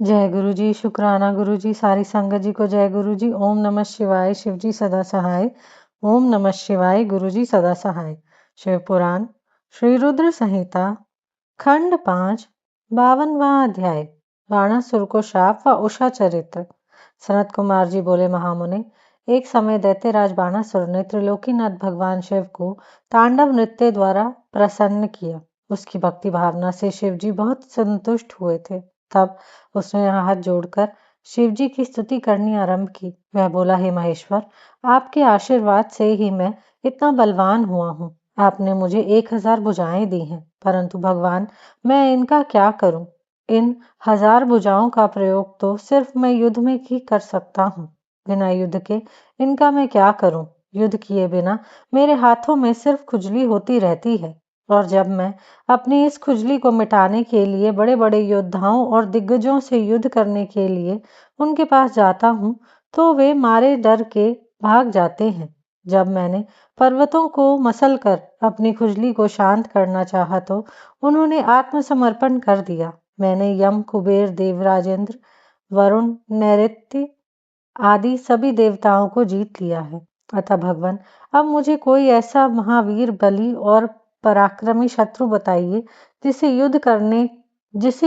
जय गुरु जी, शुक्राना गुरु जी, सारी संगत जी को जय गुरु जी। ओम नमः शिवाय, शिव जी सदा सहाय। ओम नमः शिवाय, गुरु जी सदा सहाय। शिव पुराण श्री रुद्र संहिता खंड 5 52वां अध्याय बाणासुर को शाप व उषा चरित्र। सनत कुमार जी बोले, महामुने, एक समय दैत्यराज बाणासुर ने त्रिलोकीनाथ भगवान शिव को तांडव नृत्य द्वारा प्रसन्न किया। उसकी भक्ति भावना से शिव जी बहुत संतुष्ट हुए थे। तब उसने हाथ जोड़कर शिव जी की स्तुति करनी आरंभ की। वह बोला, हे महेश्वर, आपके आशीर्वाद से ही मैं इतना बलवान हुआ हूँ। आपने मुझे 1000 भुजाएं दी हैं, परंतु भगवान, मैं इनका क्या करूं? इन 1000 भुजाओं का प्रयोग तो सिर्फ मैं युद्ध में ही कर सकता हूँ। बिना युद्ध के इनका मैं क्या करूं? युद्ध किए बिना मेरे हाथों में सिर्फ खुजली होती रहती है, और जब मैं अपनी इस खुजली को मिटाने के लिए बड़े बड़े योद्धाओं और दिग्गजों से युद्ध करने के लिए उनके पास जाता हूँ, तो वे मारे डर के भाग जाते हैं। जब मैंने पर्वतों को मसल कर अपनी खुजली को शांत करना चाहा, तो उन्होंने आत्मसमर्पण कर दिया। मैंने यम, कुबेर, देवराजेंद्र, वरुण, नैऋत्य आदि सभी देवताओं को जीत लिया है। अतः भगवान, अब मुझे कोई ऐसा महावीर, बली और पराक्रमी शत्रु बताइए जिससे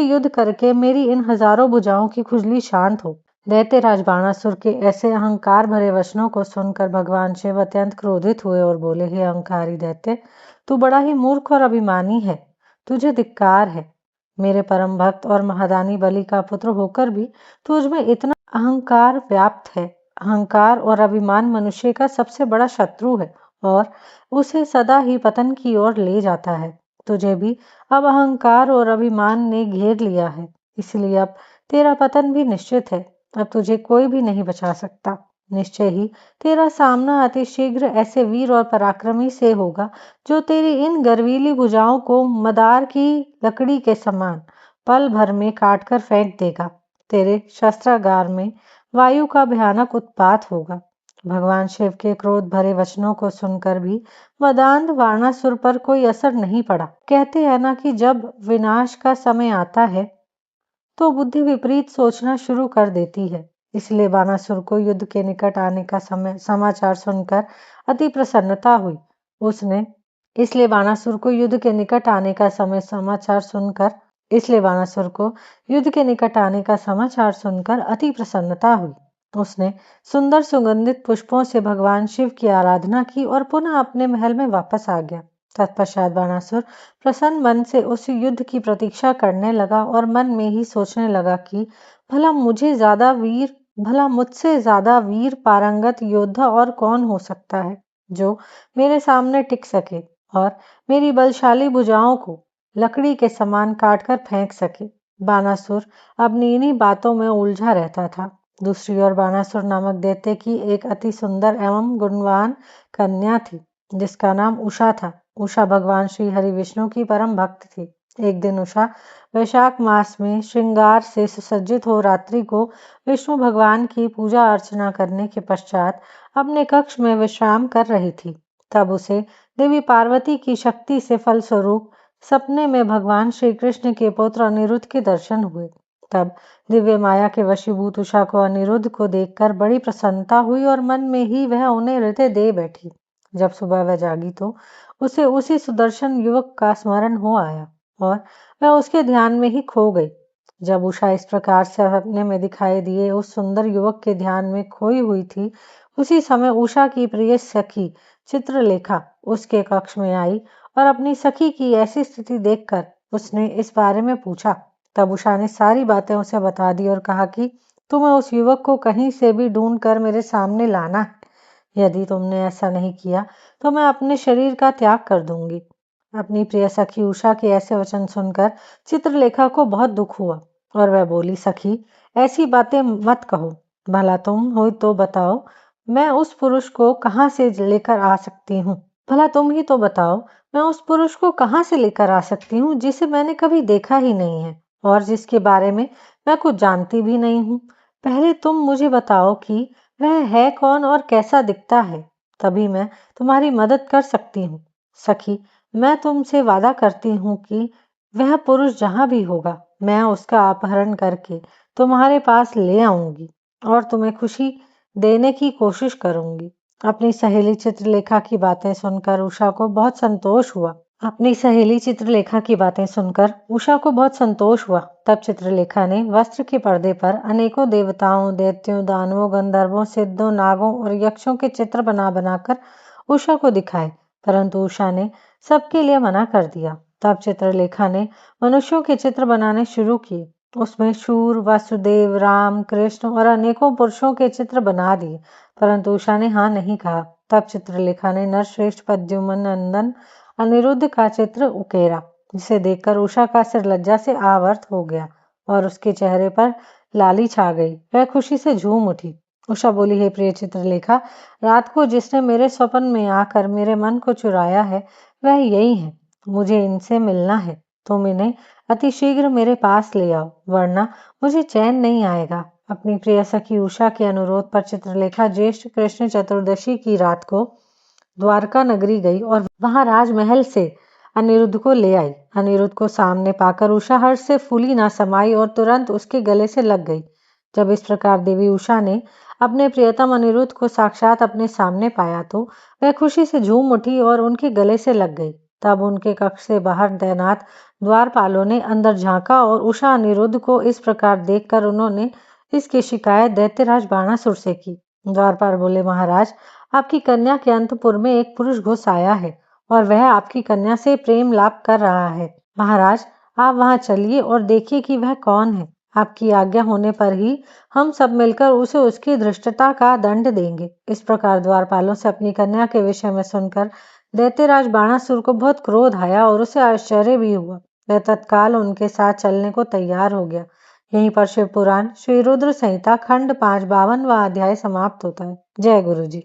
युद्ध करके मेरी इन हजारों भुजाओं की खुजली शांत हो। दैत्यराज बाणासुर के ऐसे अहंकार भरे वचनों को सुनकर भगवान शिव अत्यंत क्रोधित हुए और बोले, हे अहंकारी दैत्य, तू बड़ा ही मूर्ख और अभिमानी है। तुझे धिक्कार है। मेरे परम भक्त और महादानी बलि का पुत्र होकर भी तुझ में इतना अहंकार व्याप्त है। अहंकार और अभिमान मनुष्य का सबसे बड़ा शत्रु है और उसे सदा ही पतन की ओर ले जाता है। तुझे भी अब अहंकार और अभिमान ने घेर लिया है, इसलिए अब तेरा पतन भी निश्चित है। अब तुझे कोई भी नहीं बचा सकता। निश्चय ही तेरा सामना अति शीघ्र ऐसे वीर और पराक्रमी से होगा, जो तेरी इन गर्वीली भुजाओं को मदार की लकड़ी के समान पल भर में काटकर फेंक देगा। तेरे शस्त्रागार में वायु का भयानक उत्पात होगा। भगवान शिव के क्रोध भरे वचनों को सुनकर भी मदांध बाणासुर पर कोई असर नहीं पड़ा। कहते हैं ना कि जब विनाश का समय आता है तो बुद्धि विपरीत सोचना शुरू कर देती है। इसलिए बाणासुर को युद्ध के निकट आने का समाचार सुनकर अति प्रसन्नता हुई। उसने इसलिए बाणासुर को युद्ध के निकट आने का समाचार सुनकर अति प्रसन्नता हुई। उसने सुंदर सुगंधित पुष्पों से भगवान शिव की आराधना की और पुनः अपने महल में वापस आ गया। तत्पश्चात बाणासुर प्रसन्न मन से उस युद्ध की प्रतीक्षा करने लगा और मन में ही सोचने लगा कि भला मुझसे ज्यादा वीर पारंगत योद्धा और कौन हो सकता है, जो मेरे सामने टिक सके और मेरी बलशाली भुजाओं को लकड़ी के समान काटकर फेंक सके। बाणासुर अपनी इन्हीं बातों में उलझा रहता था। दूसरी ओर बाणासुर नामक दैत्य की एक अति सुंदर एवं गुणवान कन्या थी, जिसका नाम उषा था। उषा भगवान श्री हरि विष्णु की परम भक्त थी। एक दिन उषा वैशाख मास में श्रृंगार से सुसज्जित हो रात्रि को विष्णु भगवान की पूजा अर्चना करने के पश्चात अपने कक्ष में विश्राम कर रही थी। तब उसे देवी पार्वती की शक्ति से फलस्वरूप सपने में भगवान श्री कृष्ण के पुत्र अनिरुद्ध के दर्शन हुए। तब दिव्य माया के वशीभूत उषा को अनिरुद्ध को देखकर बड़ी प्रसन्नता हुई और मन में ही वह उन्हें हृदय दे बैठी। जब सुबह वह जागी तो उसे उसी सुदर्शन युवक का स्मरण हो आया और वह उसके ध्यान में ही खो गई। जब उषा इस प्रकार से सपने में दिखाई दिए उस सुंदर युवक के ध्यान में खोई हुई थी, उसी समय उषा की प्रिय सखी चित्रलेखा उसके कक्ष में आई और अपनी सखी की ऐसी स्थिति देखकर उसने इस बारे में पूछा। तब उषा ने सारी बातें उसे बता दी और कहा कि तुम्हें उस युवक को कहीं से भी ढूंढ कर मेरे सामने लाना है। यदि तुमने ऐसा नहीं किया तो मैं अपने शरीर का त्याग कर दूंगी। अपनी प्रिय सखी उषा के ऐसे वचन सुनकर चित्रलेखा को बहुत दुख हुआ और वह बोली, सखी, ऐसी बातें मत कहो। भला तुम हो तो बताओ, मैं उस पुरुष को कहाँ से लेकर आ सकती हूँ? भला तुम ही तो बताओ, मैं उस पुरुष को कहाँ से लेकर आ सकती हूँ जिसे मैंने कभी देखा ही नहीं है और जिसके बारे में मैं कुछ जानती भी नहीं हूँ। पहले तुम मुझे बताओ कि वह है कौन और कैसा दिखता है, तभी मैं तुम्हारी मदद कर सकती हूँ। सखी, मैं तुमसे वादा करती हूँ कि वह पुरुष जहाँ भी होगा मैं उसका अपहरण करके तुम्हारे पास ले आऊंगी और तुम्हें खुशी देने की कोशिश करूंगी। अपनी सहेली चित्रलेखा की बातें सुनकर उषा को बहुत संतोष हुआ। अपनी सहेली चित्रलेखा की बातें सुनकर उषा को बहुत संतोष हुआ। तब चित्रलेखा ने वस्त्र के पर्दे पर अनेकों देवताओं, दैत्यों, दानवों, गंधर्वों, सिद्धों, नागों और यक्षों के चित्र बना बनाकर उषा को दिखाए, परंतु उषा ने सबके लिए मना कर दिया। तब चित्रलेखा ने मनुष्यों के चित्र बनाने शुरू किए। उसमें शूर, वासुदेव, राम, कृष्ण और अनेकों पुरुषों के चित्र बना दिए, परंतु उषा ने हाँ नहीं कहा। तब चित्रलेखा ने नरश्रेष्ठ प्रद्युम्न नंदन अनिरुद्ध का चित्र उकेरा, जिसे देखकर उषा का सिर लज्जा से आवर्त हो गया और उसके चेहरे पर लाली छा गई। वह खुशी से झूम उठी। उषा बोली, हे प्रिय चित्रलेखा, रात को जिसने मेरे स्वप्न में आकर मेरे मन को चुराया है वह यही है। मुझे इनसे मिलना है। तुम इन्हें अति शीघ्र मेरे पास ले आओ, वरना मुझे चैन नहीं आएगा। अपनी प्रिय सखी उषा के अनुरोध पर चित्रलेखा ज्येष्ठ कृष्ण चतुर्दशी की रात को द्वारका नगरी गई और वहां राजमहल से अनिरुद्ध को ले आई। अनिरुद्ध को सामने पाकर उषा हर्ष से फूली ना समाई और तुरंत उसके गले से लग गई। जब इस प्रकार देवी उषा ने अपने प्रियतम अनिरुद्ध को साक्षात अपने सामने पाया तो वह खुशी से झूम उठी और उनके गले से लग गई। तब उनके कक्ष से बाहर तैनात द्वारपालों ने अंदर झांका और उषा अनिरुद्ध को इस प्रकार देखकर उन्होंने इसकी शिकायत दैत्यराज बाणासुर से की। द्वारपाल बोले, महाराज, आपकी कन्या के अंतपुर में एक पुरुष घुस आया है और वह आपकी कन्या से प्रेम लाभ कर रहा है। महाराज, आप वहां चलिए और देखिए कि वह कौन है। आपकी आज्ञा होने पर ही हम सब मिलकर उसे उसकी धृष्टता का दंड देंगे। इस प्रकार द्वारपालों से अपनी कन्या के विषय में सुनकर दैत्यराज बाणासुर को बहुत क्रोध आया और उसे आश्चर्य भी हुआ। वह तत्काल उनके साथ चलने को तैयार हो गया। यहीं पर शिव पुराण श्री रुद्र संहिता खंड 5 52वां अध्याय समाप्त होता है। जय गुरु जी।